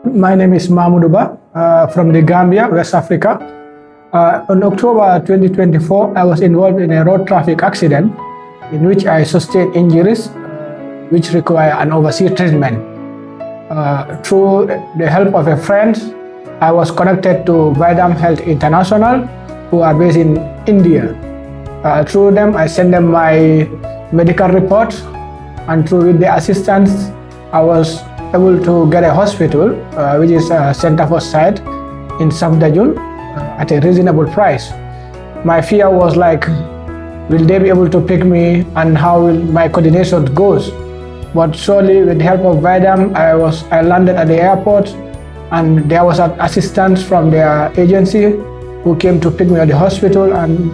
My name is Mamudou Bah from the Gambia, West Africa. On October 2024, I was involved in a road traffic accident in which I sustained injuries which require an overseas treatment. Through the help of a friend, I was connected to Vaidam Health International, who are based in India. Through them, I sent them my medical report, and with their assistance, I was able to get a hospital, which is a center for sight in Safdarjung, at a reasonable price. My fear was like, will they be able to pick me, and how will my coordination goes? But surely, with the help of Vaidam, I landed at the airport, and there was an assistance from their agency who came to pick me at the hospital and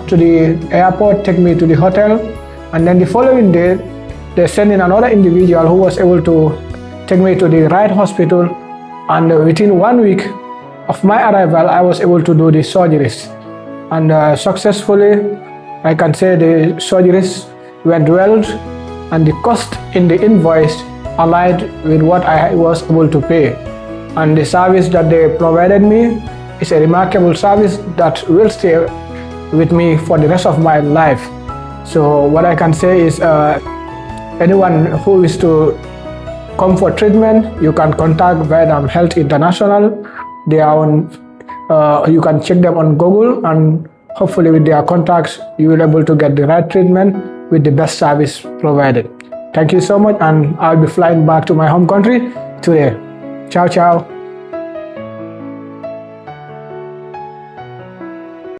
to the airport, take me to the hotel, and then the following day, they sent in another individual who was able to take me to the right hospital, and within 1 week of my arrival, I was able to do the surgeries, and successfully, I can say the surgeries went well, and the cost in the invoice aligned with what I was able to pay. And the service that they provided me is a remarkable service that will stay with me for the rest of my life. So what I can say is anyone who is to come for treatment, you can contact Vaidam Health International. They are on, you can check them on Google, and hopefully with their contacts, you will be able to get the right treatment with the best service provided. Thank you so much, and I'll be flying back to my home country today. Ciao, ciao.